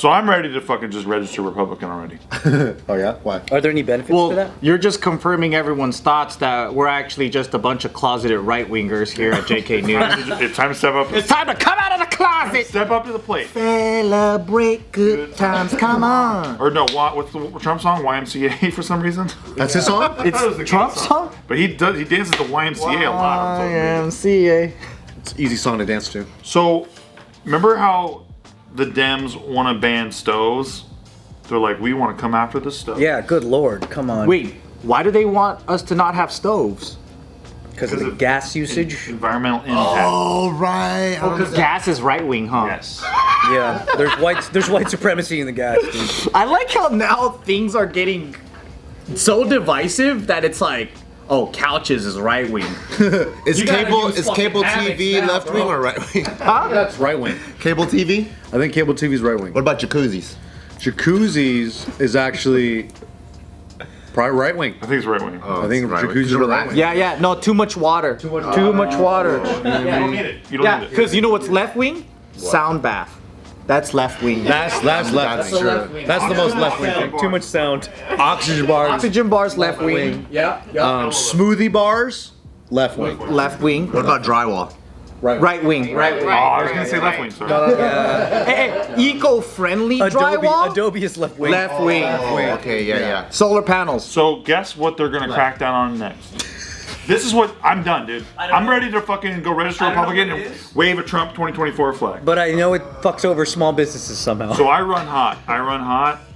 So I'm ready to fucking just register Republican already. Oh yeah? Why? Are there any benefits to that? You're just confirming everyone's thoughts that we're actually just a bunch of closeted right-wingers here at JK News. It's time to step up. It's time to come out of the closet! Step up to the plate. Celebrate good times, come on! Or no, what's the Trump song? YMCA for some reason. That's his song? It's the Trump's song? But he dances to YMCA a lot. YMCA. It's an easy song to dance to. So, remember how the Dems want to ban stoves? They're like, we want to come after the stove. Yeah, good lord, come on. Wait, why do they want us to not have stoves? Because of the gas usage? Environmental impact. Oh, right. Because gas is right-wing, huh? Yes. Yeah, there's white supremacy in the gas, dude. I like how now things are getting so divisive that it's like, oh, couches is right wing. Is You gotta cable use fucking TV hammocks now, left wing bro. or right wing? That's right wing. Cable TV? I think cable TV's right wing. What about jacuzzis? Jacuzzis is actually probably right wing. I think it's right wing. I think right wing. jacuzzis are right wing. Yeah, no, too much water. Too much water. You don't need it. You don't Yeah, need it. because you know what's left wing? Sound bath. That's left wing. That's left That's wing. true. That's the most left wing thing. Too much sound. Oxygen bars. Oxygen bars, left wing. Smoothie bars, left wing. Left wing. What about drywall? Right wing. Right wing. Oh, I was gonna say left wing. Sorry. Hey, eco-friendly drywall. Adobe is left wing. Left wing. Okay, yeah. Solar panels. So guess what they're gonna crack down on next? This is what I'm done, dude. I'm ready to fucking go register Republican and wave a Trump 2024 flag. But I know it fucks over small businesses somehow. So I run hot.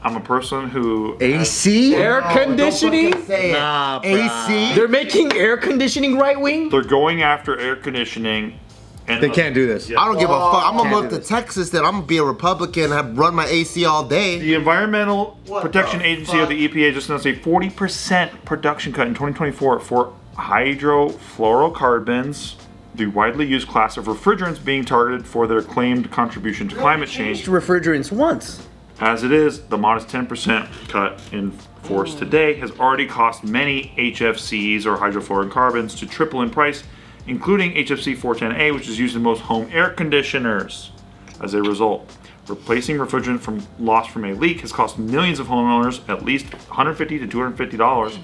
I'm a person who AC? Air conditioning. Nah, AC? They're making air conditioning right wing. they're going after air conditioning. And They can't do this. I don't give a fuck. I'm gonna Can't move do to this. Texas, then I'm gonna be a Republican, have run my AC all day. The Environmental Protection Agency of the EPA just announced a 40% production cut in 2024 for hydrofluorocarbons, the widely used class of refrigerants being targeted for their claimed contribution to climate change. Refrigerants once. As it is, the modest 10% cut in force today has already cost many HFCs or hydrofluorocarbons to triple in price, including HFC 410A, which is used in most home air conditioners. As a result, replacing refrigerant lost from a leak has cost millions of homeowners at least $150 to $250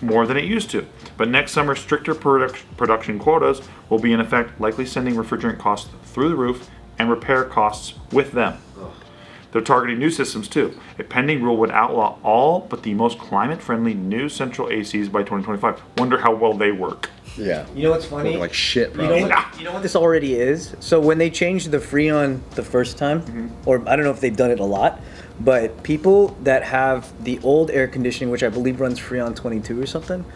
more than it used to. But next summer, stricter production quotas will be in effect, likely sending refrigerant costs through the roof and repair costs with them. They're targeting new systems too. A pending rule would outlaw all but the most climate-friendly new central ACs by 2025. Wonder how well they work. Yeah. You know what's funny? Like shit, bro. You know what this already is? So when they changed the Freon the first time, or I don't know if they've done it a lot, but people that have the old air conditioning, which I believe runs Freon 22 or something,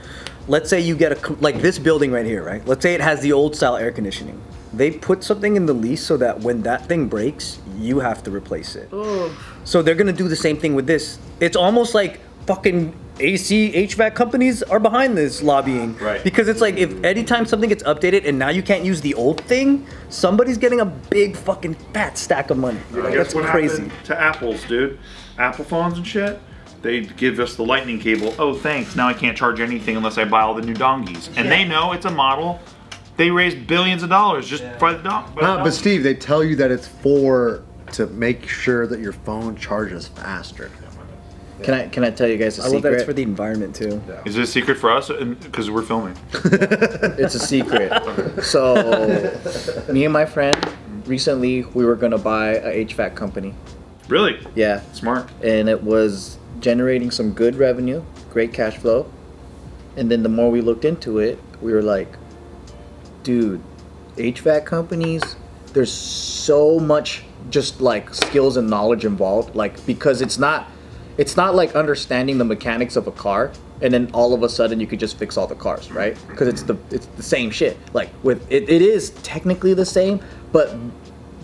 let's say you get like this building right here, right? Let's say it has the old style air conditioning. They put something in the lease so that when that thing breaks, you have to replace it. So they're gonna do the same thing with this. It's almost like fucking AC HVAC companies are behind this lobbying. Right. Because it's like if anytime something gets updated and now you can't use the old thing, somebody's getting a big fucking fat stack of money. Like, that's what crazy. happened to Apple's, dude? Apple phones and shit. They give us the lightning cable. Oh, thanks. Now I can't charge anything unless I buy all the new dongies. And they know it's a model. They raised billions of dollars just by the dong. But Steve, they tell you that it's to make sure that your phone charges faster. Can I tell you guys a I love that it's secret? for the environment too. Is it a secret for us? Because we're filming. It's a secret. So, me and my friend, recently we were gonna buy a HVAC company. Really? Yeah, Smart. and it was generating some good revenue, great cash flow. And then the more we looked into it, we were like, dude, HVAC companies, there's so much just like skills and knowledge involved, like because it's not like understanding the mechanics of a car and then all of a sudden you could just fix all the cars, right? Because it's the same shit. Like with it is technically the same, but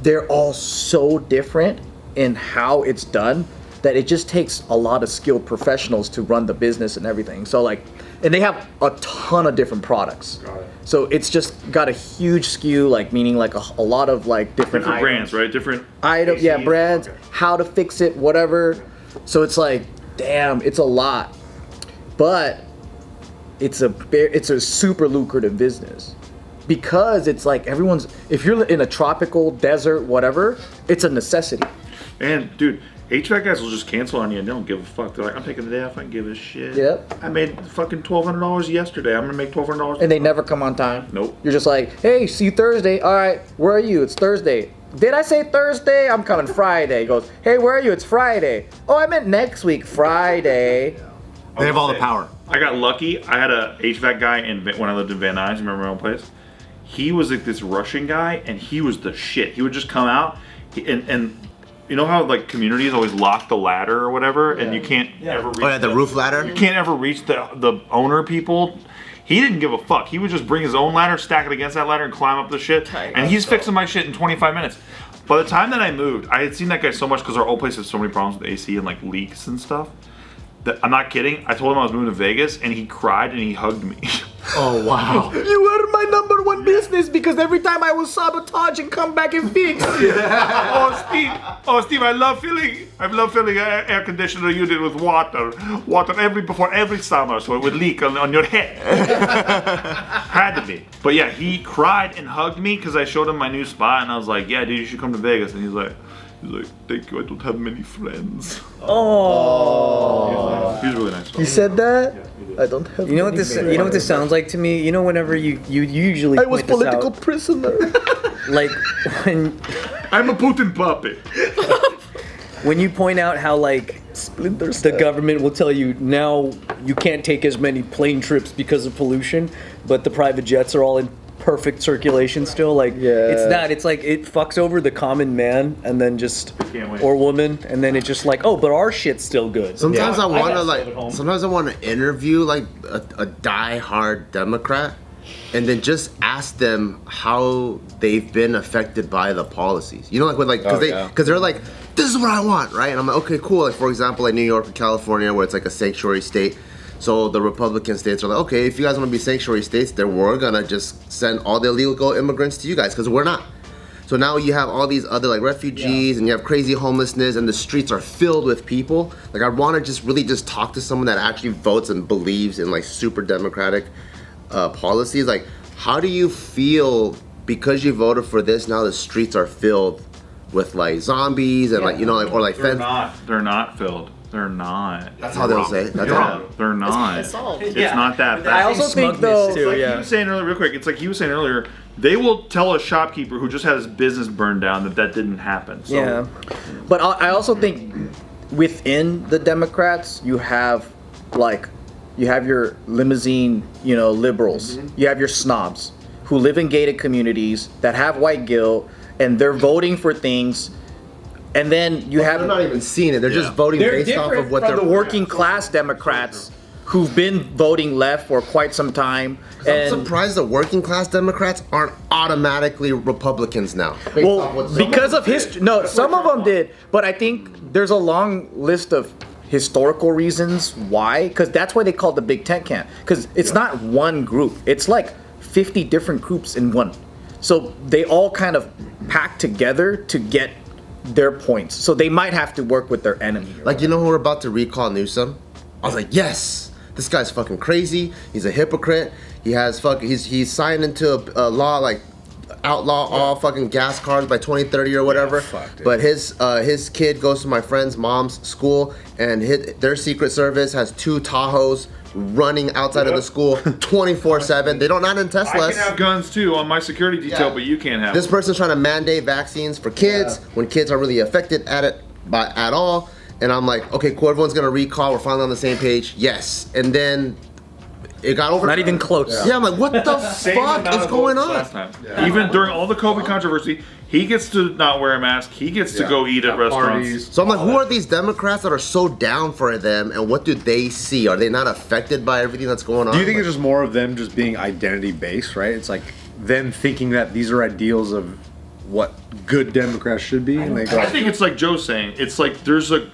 they're all so different in how it's done that it just takes a lot of skilled professionals to run the business and everything. So like, and they have a ton of different products. Got it. So it's just got a huge skew, like meaning like a lot of like different items. brands, right? Different Items, yeah, ACs. brands, Okay. how to fix it, whatever. So it's like, damn, it's a lot, but it's a super lucrative business because it's like if you're in a tropical desert, whatever, it's a necessity. And dude, HVAC guys will just cancel on you and they don't give a fuck. They're like, I'm taking the day off. I don't give a shit. Yep. I made fucking $1,200 yesterday. I'm gonna make $1,200. And they never come on time. Nope. You're just like, hey, see you Thursday. All right, where are you? It's Thursday. Did I say Thursday? I'm coming Friday. He goes, hey, where are you? It's Friday. Oh, I meant next week, Friday. They have all the power. I got lucky. I had a HVAC guy when I lived in Van Nuys. Remember my own place? He was like this Russian guy, and he was the shit. He would just come out, and you know how like communities always lock the ladder or whatever, and you can't ever reach. Oh yeah, the roof ladder. You can't ever reach the owner people. He didn't give a fuck. He would just bring his own ladder, stack it against that ladder, and climb up the shit. And he's fixing my shit in 25 minutes. By the time that I moved, I had seen that guy so much because our old place has so many problems with AC and like leaks and stuff. That I'm not kidding. I told him I was moving to Vegas, and he cried and he hugged me. Oh wow. You were my number one business because every time I was sabotage and come back and fix. Oh Steve, I love filling air conditioner unit with water before every summer, so it would leak on your head. Had to be. But yeah, he cried and hugged me because I showed him my new spot, and I was like, yeah, dude, you should come to Vegas. And he's like, thank you, I don't have many friends. Oh. He's really nice. You said that? I don't have. You know what this? You know what this sounds like to me? You know, whenever you usually I was point this political out, prisoner. like when I'm a Putin puppet. when you point out how like the government will tell you now you can't take as many plane trips because of pollution, but the private jets are all in perfect circulation still. Like it's not. It's like it fucks over the common man and then just or woman, and then it's just like, oh, but our shit's still good. Sometimes I want to got stuff at home. Sometimes I want to interview like a die-hard Democrat, and then just ask them how they've been affected by the policies. You know, like with like because they're like, this is what I want, right? And I'm like, okay, cool. Like for example, like New York or California, where it's like a sanctuary state. So the Republican states are like, okay, if you guys want to be sanctuary states, then we're gonna just send all the illegal immigrants to you guys because we're not. So now you have all these other like refugees and you have crazy homelessness and the streets are filled with people. Like I want to just really just talk to someone that actually votes and believes in like super democratic policies. Like, how do you feel because you voted for this? Now the streets are filled with like zombies and like, you know, like or like They're not filled. They're not. That's how they'll say it. That's how. They're not. It's all. It's not that bad. I also think though, It's like he was saying earlier, real quick. It's like he was saying earlier. They will tell a shopkeeper who just had his business burned down that didn't happen. So. Yeah. but I also think within the Democrats you have your limousine, you know, liberals. You have your snobs who live in gated communities that have white guilt and they're voting for things. And then you have They're not even seeing it. They're just voting based off of what from they're the working class Democrats who've been voting left for quite some time. I'm surprised the working class Democrats aren't automatically Republicans now. Well, because of history. No, some of them did, but I think there's a long list of historical reasons why. Because that's why they call it the Big Tent Camp. Because it's not one group. It's like 50 different groups in one. So they all kind of pack together to get their points. So they might have to work with their enemy. Like, you know who we're about to recall Newsom? I was like, yes, this guy's fucking crazy. He's a hypocrite. He has he's signed into a law like outlaw all fucking gas cars by 2030 or whatever. But his kid goes to my friend's mom's school, and their Secret Service has 2 Tahoes running outside of the school 24/7. They don't not in Teslas. I can have guns too on my security detail, but you can't have This them. person's trying to mandate vaccines for kids when kids are really affected at all. And I'm like, okay, cool, everyone's gonna recall. We're finally on the same page. Yes. And then it got over. Not even close. Yeah, I'm like, what the fuck is going on? Last time. Even during all the COVID controversy, he gets to not wear a mask. He gets to go eat at restaurants. So I'm like, who are these Democrats that are so down for them, and what do they see? Are they not affected by everything that's going on? Do you think it's just more of them just being identity based, right? It's like them thinking that these are ideals of what good Democrats should be, and they go. I think it's like Joe's saying. It's like there's a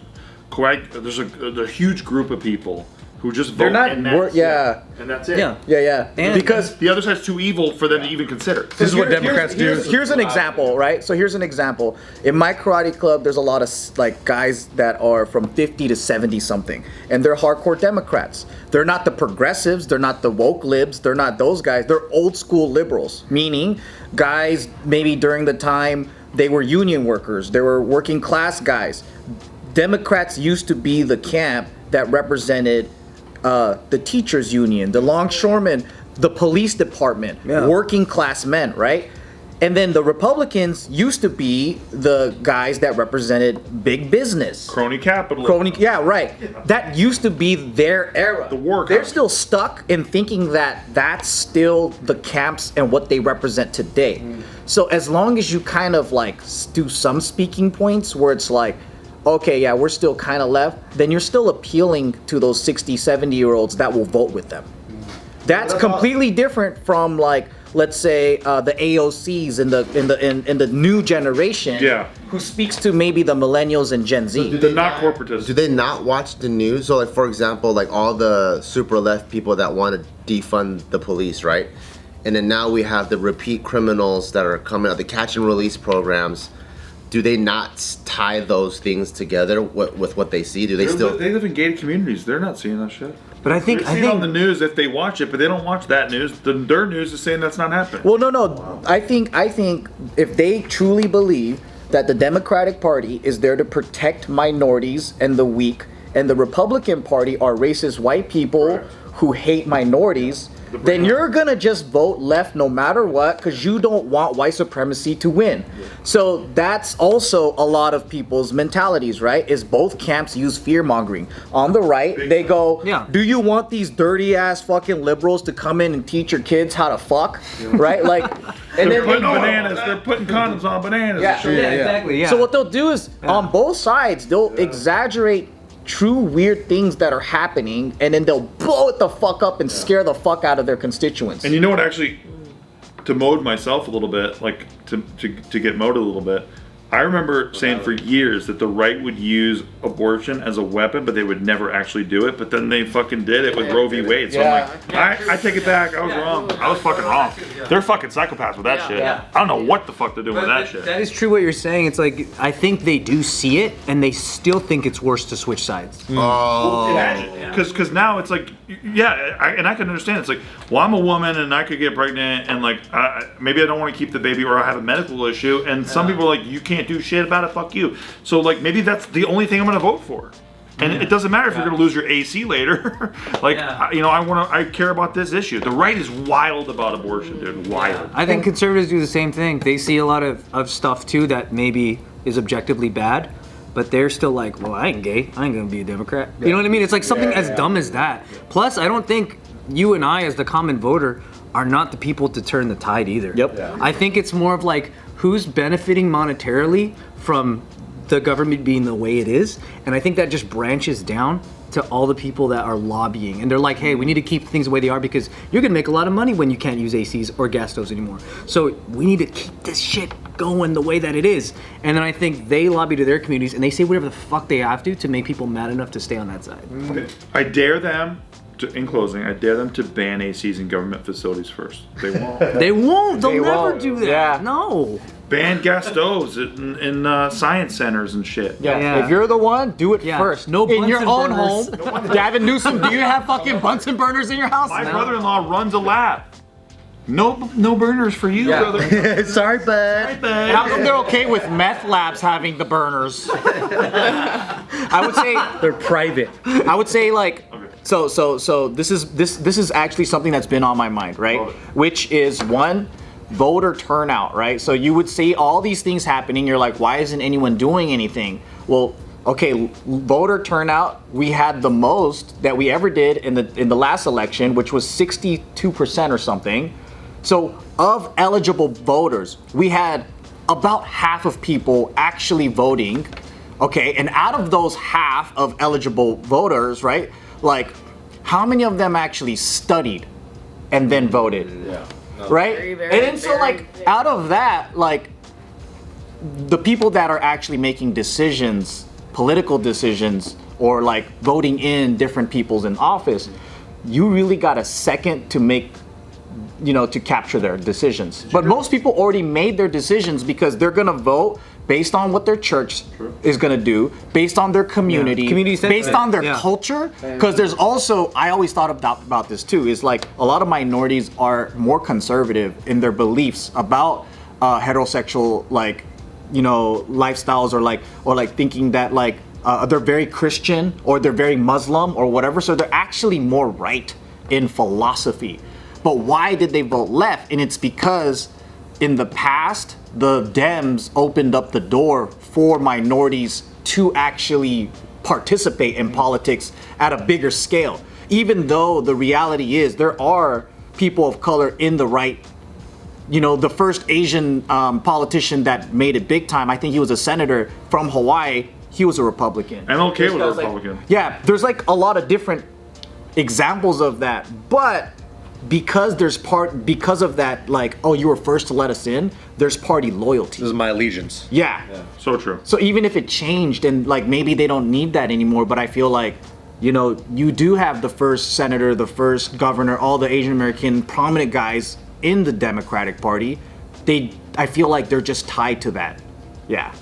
huge group of people who just vote. They're not and that's yeah. it. And that's it. Yeah. And because the other side's too evil for them to even consider. This is what Democrats do. Here's an example, right? So here's an example. In my karate club, there's a lot of like guys that are from 50 to 70 something, and they're hardcore Democrats. They're not the progressives. They're not the woke libs. They're not those guys. They're old school liberals, meaning guys maybe during the time they were union workers, they were working class guys. Democrats used to be the camp that represented the teachers union, the longshoremen, the police department, working class men, right? And then the Republicans used to be the guys that represented big business. Crony capitalism. Yeah, right. That used to be their era. The war They're country. still stuck in thinking that that's still the camps and what they represent today. So as long as you kind of like do some speaking points where it's like, okay, yeah, we're still kind of left, then you're still appealing to those 60, 70-year-olds that will vote with them. That's completely different from like, let's say the AOCs in the new generation, who speaks to maybe the millennials and Gen Z. They're not corporatists. Do they not watch the news? So, like, for example, like all the super left people that want to defund the police, right? And then now we have the repeat criminals that are coming out, the catch and release programs. Do they not tie those things together with what they see? Do they still? They live in gated communities. They're not seeing that shit. But I think They're seeing on the news if they watch it, but they don't watch that news. Their news is saying that's not happening. Well, no. I think if they truly believe that the Democratic Party is there to protect minorities and the weak, and the Republican Party are racist white people who hate minorities, then you're gonna just vote left no matter what because you don't want white supremacy to win. So that's also a lot of people's mentalities, right? Is both camps use fear mongering. On the right, they go, do you want these dirty ass fucking liberals to come in and teach your kids how to fuck? Right? Like, and they're then putting bananas. They're putting condoms on bananas. Yeah, and shit. exactly. Yeah. So what they'll do is on both sides, they'll exaggerate true weird things that are happening, and then they'll blow it the fuck up and scare the fuck out of their constituents. And you know what, actually, to mode myself a little bit, like to get moded a little bit, I remember saying for years that the right would use abortion as a weapon, but they would never actually do it. But then they fucking did it with Roe v. Wade. So I'm like, I take it back. I was wrong. I was fucking wrong. They're fucking psychopaths with that shit. I don't know what the fuck they're doing with that shit. That is true what you're saying. It's like, I think they do see it, and they still think it's worse to switch sides. Imagine. Because now it's like, and I can understand. It's like, well, I'm a woman, and I could get pregnant, and like, maybe I don't want to keep the baby, or I have a medical issue, and some people are like, you can't do shit about it, fuck you. So like, maybe that's the only thing I'm gonna vote for. And it doesn't matter if you're gonna lose your AC later. Like, I care about this issue. The right is wild about abortion, dude. Wild. I think conservatives do the same thing. They see a lot of stuff too that maybe is objectively bad, but they're still like, well, I ain't gay. I ain't gonna be a Democrat. You know what I mean? It's like something as dumb as that. Plus, I don't think you and I, as the common voter, are not the people to turn the tide either. I think it's more of like, who's benefiting monetarily from the government being the way it is, and I think that just branches down to all the people that are lobbying, and they're like, hey, we need to keep things the way they are because you're gonna make a lot of money when you can't use ACs or gas stoves anymore. So we need to keep this shit going the way that it is. And then I think they lobby to their communities and they say whatever the fuck they have to make people mad enough to stay on that side. I dare them in closing, I dare them to ban ACs in government facilities first. They won't. They won't. They'll never do that. Yeah. No. Ban gas stoves in science centers and shit. If you're the one, do it first. No in your Bunsen own burners. home. Gavin Newsom, do you have fucking Bunsen burners in your house? My brother-in-law runs a lab. No burners for you, brother. Sorry, bud. How come they're okay with meth labs having the burners? I would say They're private. I would say like so this is actually something that's been on my mind, right? Which is one, voter turnout, right? So you would see all these things happening, you're like, why isn't anyone doing anything? Well, okay, voter turnout, we had the most that we ever did in the last election, which was 62% or something. So of eligible voters, we had about half of people actually voting. Okay, and out of those half of eligible voters, right? Like, how many of them actually studied and then voted? Right? Very, very, and then so like out of that, like the people that are actually making decisions, political decisions, or like voting in different peoples in office, you really got a second to make, to capture their decisions. But most people already made their decisions because they're gonna vote based on what their church is gonna do, based on their community, based on their culture. Because there's also, I always thought about this too, is like a lot of minorities are more conservative in their beliefs about heterosexual lifestyles or like thinking that like they're very Christian or they're very Muslim or whatever. So they're actually more right in philosophy. But why did they vote left? And it's because in the past, the Dems opened up the door for minorities to actually participate in politics at a bigger scale. Even though the reality is there are people of color in the right. The first Asian politician that made it big time, I think he was a senator from Hawaii. He was a Republican. MLK was a Republican. Yeah, there's like a lot of different examples of that. But because of that, like, oh, you were first to let us in, there's party loyalty. This is my allegiance. Yeah. So true. So even if it changed and like maybe they don't need that anymore, but I feel like, you do have the first senator, the first governor, all the Asian American prominent guys in the Democratic Party. I feel like they're just tied to that. Yeah.